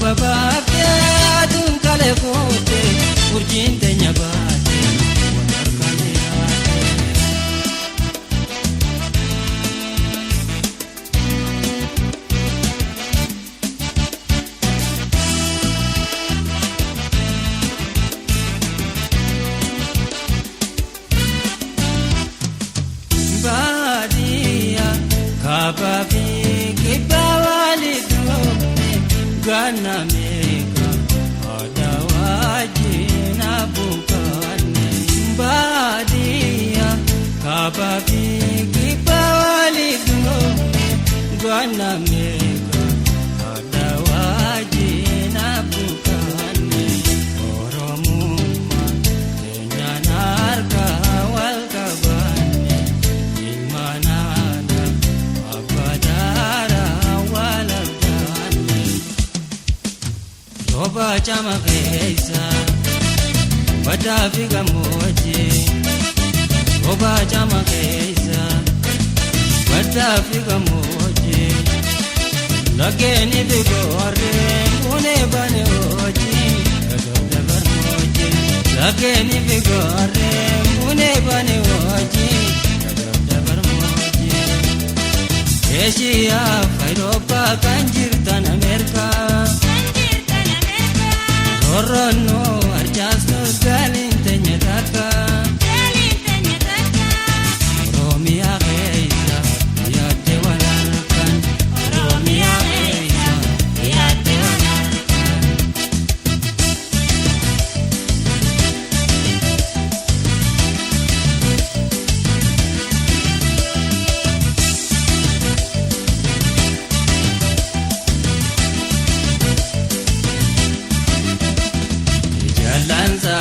babaate adun kale koote urjiin teenya baate wal harkanii haate. Baadiyaa kaabaafi kibbaa walitti Gana meka adawa jina bukane badia kababi kibawali dune Gana meka adawa jina bukane oromuma kenya narka wal kabane ilmanana abadara wal Roba chama keisa, bada figa moje. Roba chama keisa, bada figa moje. Lage ni bigore, mune bane oji. Kadoda bar moje. Lage ni bigore, mune bane oji. Kadoda bar moje. Asia, Europa, kanjir tan Amerika. Orono arjasto galin tenya taka Romia geisa ya te walarkan Romia geisa ya te walarkan Lanza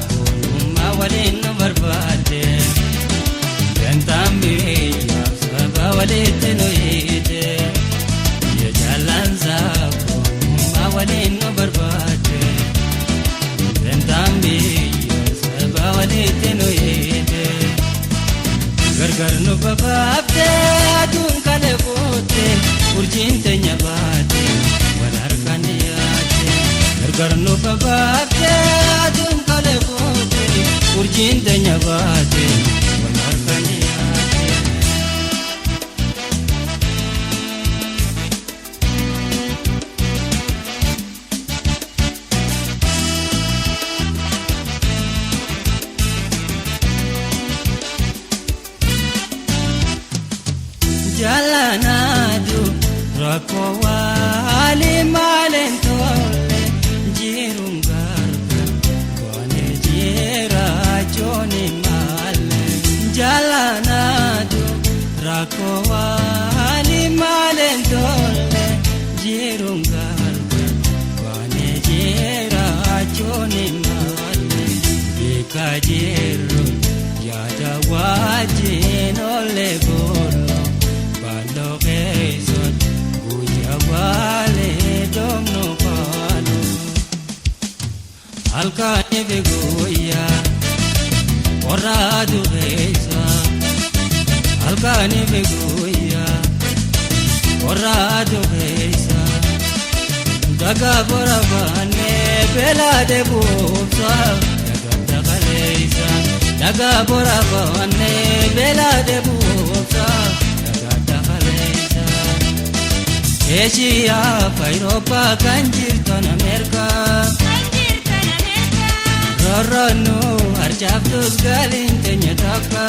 kunuma walin barbade Bentambi saba walit noite Ye jalanza kunuma walin barbade Bentambi saba walit noite Gargar no babate adun kale kote urjin tenya bate walar kaniyate Gargar no babate adun kale kote urjin tenya bate walar kaniyate Jalanadu rako wali malentole jirungarga kone jira joni male Jalanadu rako wali malentole jirungarga kone jira joni male Bikajiru yada wajino lebolo Balo keizot buja wale domno palo Alkane begoya oradu keisa Alkane begoya oradu keisa Daga borabane bela de bopsa Daga kaleisa Daga borabane bela de bopsa Asia, Europa, kanjir tan Amerika. Rorono, arjabtus galin tenya taka.